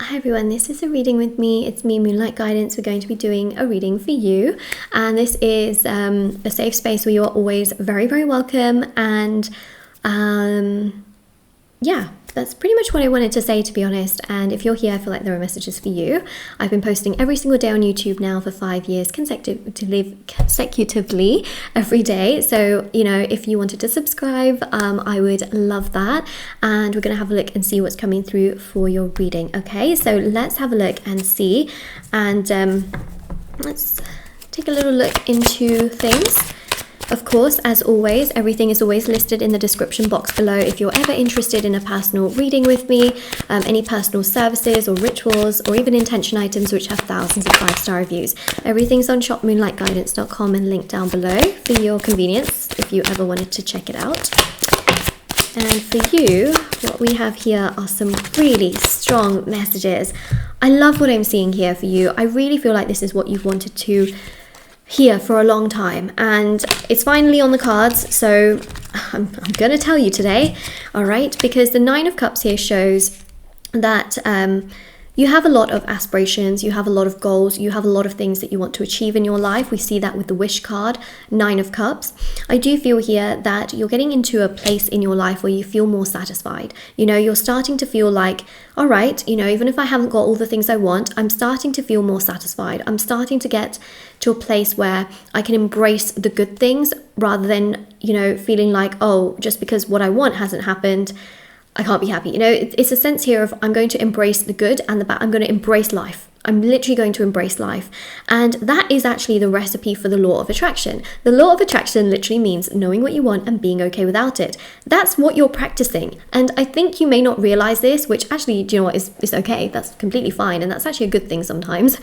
Hi everyone, this is a reading with me. It's me, Moonlight Guidance. We're going to be doing a reading for you, and this is a safe space where you are always very, very welcome. And yeah, that's pretty much what I wanted to say, to be honest. And if you're here, I feel like there are messages for you. I've been posting every single day on YouTube now for 5 years consecutively every day. So, you know, if you wanted to subscribe, I would love that. And we're going to have a look and see what's coming through for your reading. Okay, so let's have a look and see. And let's take a little look into things. Of course, as always, everything is always listed in the description box below if you're ever interested in a personal reading with me, any personal services or rituals, or even intention items which have thousands of 5-star reviews. Everything's on shopmoonlightguidance.com and linked down below for your convenience if you ever wanted to check it out. And for you, what we have here are some really strong messages. I love what I'm seeing here for you. I really feel like this is what you've wanted to here for a long time, and it's finally on the cards. So I'm gonna tell you today, all right, because the 9 of Cups here shows that you have a lot of aspirations, you have a lot of goals, you have a lot of things that you want to achieve in your life. We see that with the wish card, 9 of Cups. I do feel here that you're getting into a place in your life where you feel more satisfied. You know, you're starting to feel like, all right, you know, even if I haven't got all the things I want, I'm starting to feel more satisfied. I'm starting to get to a place where I can embrace the good things rather than, you know, feeling like, oh, just because what I want hasn't happened, I can't be happy. You know, it's a sense here of I'm going to embrace the good and the bad. I'm going to embrace life. I'm literally going to embrace life. And that is actually the recipe for the law of attraction. The law of attraction literally means knowing what you want and being okay without it. That's what you're practicing. And I think you may not realize this, which actually, do you know what, is okay. That's completely fine. And that's actually a good thing sometimes.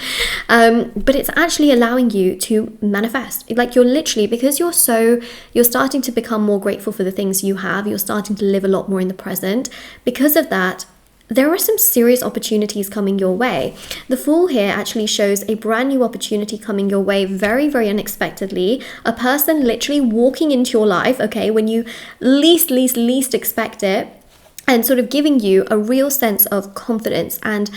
But it's actually allowing you to manifest. Like you're literally, because you're starting to become more grateful for the things you have. You're starting to live a lot more in the present. Because of that, there are some serious opportunities coming your way. The Fool here actually shows a brand new opportunity coming your way very, very unexpectedly. A person literally walking into your life, okay, when you least expect it, and sort of giving you a real sense of confidence. And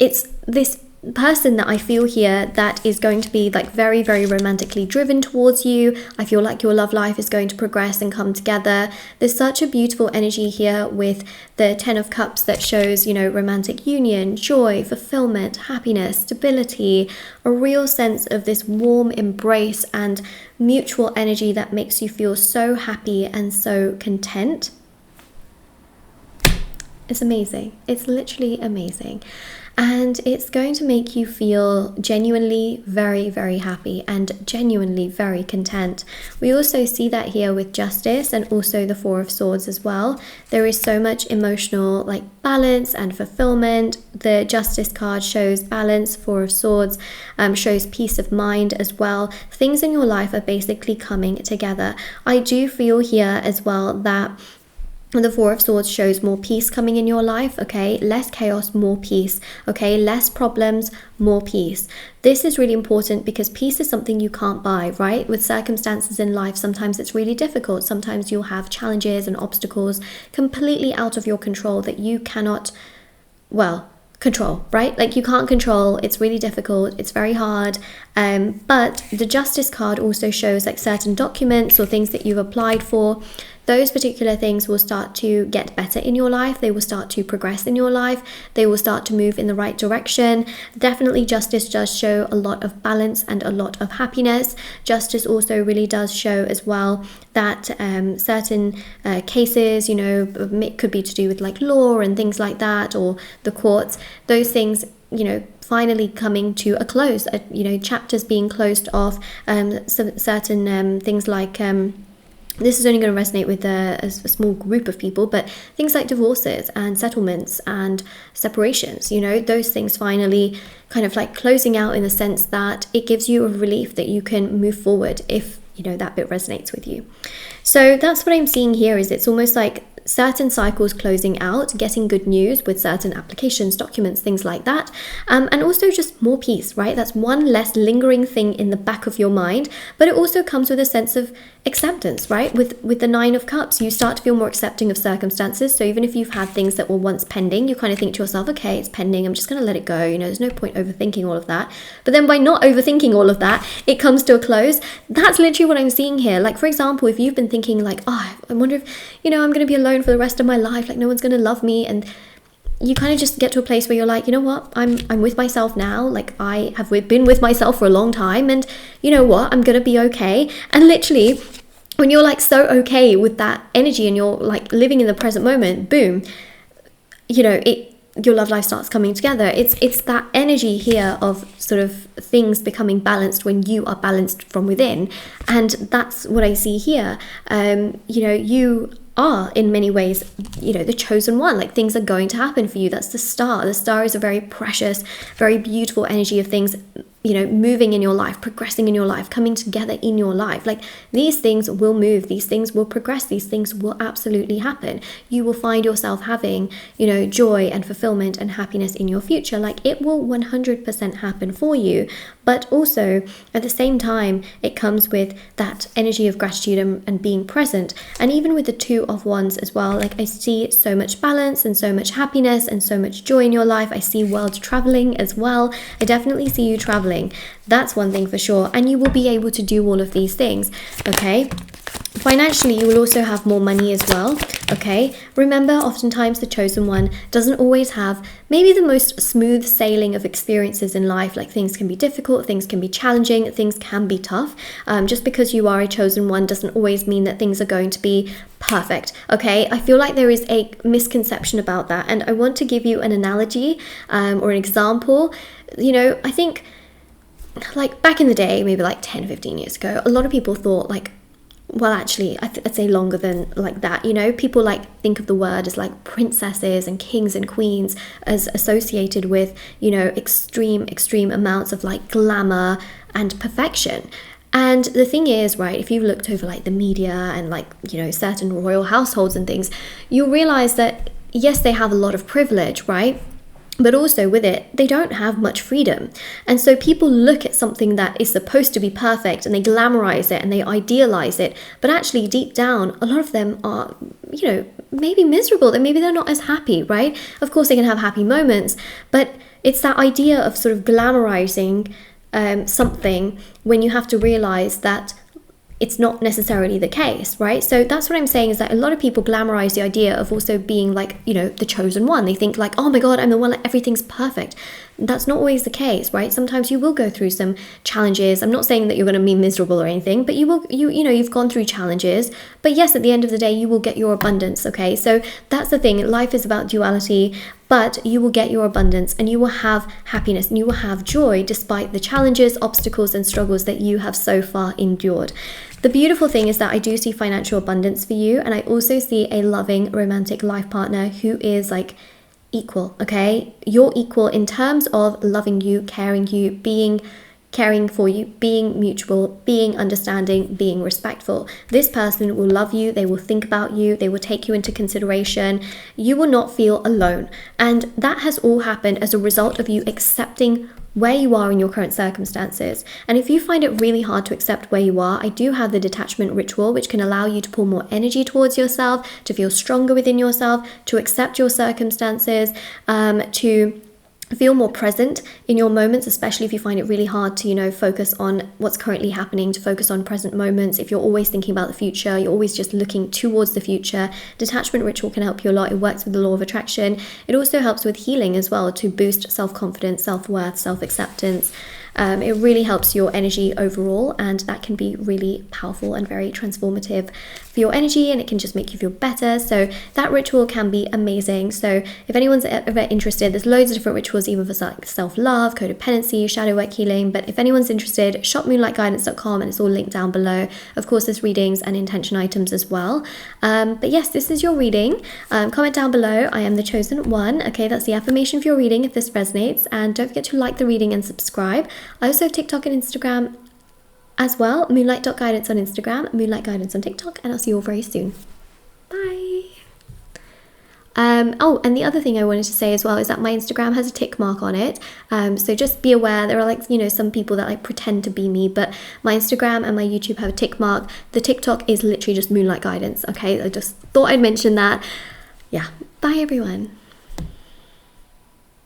it's this person that I feel here that is going to be like very, very romantically driven towards you. I feel like your love life is going to progress and come together. There's such a beautiful energy here with the 10 of Cups that shows, you know, romantic union, joy, fulfillment, happiness, stability, a real sense of this warm embrace and mutual energy that makes you feel so happy and so content. It's amazing. It's literally amazing. And it's going to make you feel genuinely very, very happy and genuinely very content. We also see that here with Justice and also the 4 of Swords as well. There is so much emotional like balance and fulfillment. The Justice card shows balance, 4 of Swords shows peace of mind as well. Things in your life are basically coming together. I do feel here as well that the 4 of Swords shows more peace coming in your life, okay? Less chaos, more peace, okay? Less problems, more peace. This is really important because peace is something you can't buy, right? With circumstances in life, sometimes it's really difficult. Sometimes you'll have challenges and obstacles completely out of your control that you cannot, well, control, right? Like you can't control. It's really difficult. It's very hard. But the Justice card also shows like certain documents or things that you've applied for. Those particular things will start to get better in your life. They will start to progress in your life. They will start to move in the right direction. Definitely Justice does show a lot of balance and a lot of happiness. Justice also really does show as well that certain cases, you know, it could be to do with like law and things like that, or the courts. Those things, you know, finally coming to a close, you know, chapters being closed off, certain things like this is only going to resonate with a small group of people, but things like divorces and settlements and separations, you know, those things finally kind of like closing out in the sense that it gives you a relief that you can move forward if, you know, that bit resonates with you. So that's what I'm seeing here, is it's almost like certain cycles closing out, getting good news with certain applications, documents, things like that. And also just more peace, right? That's one less lingering thing in the back of your mind, but it also comes with a sense of acceptance, right? With the Nine of Cups, you start to feel more accepting of circumstances. So even if you've had things that were once pending, you kind of think to yourself, okay, it's pending, I'm just going to let it go. You know, there's no point overthinking all of that. But then by not overthinking all of that, it comes to a close. That's literally what I'm seeing here. Like, for example, if you've been thinking like, oh, I wonder if, you know, I'm going to be alone for the rest of my life, like no one's going to love me, and you kind of just get to a place where you're like, you know what, I'm with myself now. Like, I have been with myself for a long time, and you know what, I'm gonna be okay. And literally, when you're like so okay with that energy and you're like living in the present moment, boom, you know, your love life starts coming together. It's that energy here of sort of things becoming balanced when you are balanced from within, and that's what I see here. You know, you are in many ways, you know, the chosen one. Like, things are going to happen for you. That's the star. The star is a very precious, very beautiful energy of things, you know, moving in your life, progressing in your life, coming together in your life. Like, these things will move, these things will progress, these things will absolutely happen. You will find yourself having, you know, joy and fulfillment and happiness in your future. Like, it will 100% happen for you. But also at the same time, it comes with that energy of gratitude and being present. And even with the Two of Wands as well, like, I see so much balance and so much happiness and so much joy in your life. I see world traveling as well. I definitely see you traveling. That's one thing for sure. And you will be able to do all of these things, okay? Financially, you will also have more money as well, okay? Remember, oftentimes the chosen one doesn't always have maybe the most smooth sailing of experiences in life. Like, things can be difficult, things can be challenging, things can be tough. Just because you are a chosen one doesn't always mean that things are going to be perfect, okay? I feel like there is a misconception about that, and I want to give you an analogy or an example. You know, I think like back in the day, maybe like 10, 15 years ago, a lot of people thought like, well, actually, I'd say longer than like that, you know, people like think of the word as like princesses and kings and queens as associated with, you know, extreme amounts of like glamour and perfection. And the thing is, right, if you've looked over like the media and like, you know, certain royal households and things, you'll realize that yes, they have a lot of privilege, right? But also with it, they don't have much freedom. And so people look at something that is supposed to be perfect and they glamorize it and they idealize it. But actually deep down, a lot of them are, you know, maybe miserable, and maybe they're not as happy, right? Of course, they can have happy moments, but it's that idea of sort of glamorizing something when you have to realize that it's not necessarily the case, right? So that's what I'm saying, is that a lot of people glamorize the idea of also being like, you know, the chosen one. They think like, oh my God, I'm the one, like everything's perfect. That's not always the case, right? Sometimes you will go through some challenges. I'm not saying that you're going to be miserable or anything, but you will, you know, you've gone through challenges. But yes, at the end of the day, you will get your abundance, okay? So that's the thing. Life is about duality, but you will get your abundance and you will have happiness and you will have joy despite the challenges, obstacles, and struggles that you have so far endured. The beautiful thing is that I do see financial abundance for you, and I also see a loving romantic life partner who is like equal, okay? You're equal in terms of loving you, caring for you, being mutual, being understanding, being respectful. This person will love you, they will think about you, they will take you into consideration. You will not feel alone. And that has all happened as a result of you accepting where you are in your current circumstances. And if you find it really hard to accept where you are, I do have the detachment ritual, which can allow you to pull more energy towards yourself, to feel stronger within yourself, to accept your circumstances, to feel more present in your moments, especially if you find it really hard to, you know, focus on what's currently happening, to focus on present moments. If you're always thinking about the future, you're always just looking towards the future, detachment ritual can help you a lot. It works with the law of attraction. It also helps with healing as well, to boost self-confidence, self-worth, self-acceptance. It really helps your energy overall, and that can be really powerful and very transformative for your energy, and it can just make you feel better. So that ritual can be amazing. So if anyone's ever interested, there's loads of different rituals, even for like self-love, codependency, shadow work, healing. But if anyone's interested, shop moonlightguidance.com, and it's all linked down below. Of course, there's readings and intention items as well. But yes, this is your reading. Comment down below, I am the chosen one. Okay, that's the affirmation for your reading if this resonates. And don't forget to like the reading and subscribe. I also have TikTok and Instagram as well. Moonlight.guidance on Instagram, Moonlight Guidance on TikTok, and I'll see you all very soon. Bye. Oh, and the other thing I wanted to say as well is that my Instagram has a tick mark on it. So just be aware, there are like, you know, some people that like pretend to be me, but my Instagram and my YouTube have a tick mark. The TikTok is literally just moonlight guidance, okay? I just thought I'd mention that. Yeah, bye everyone.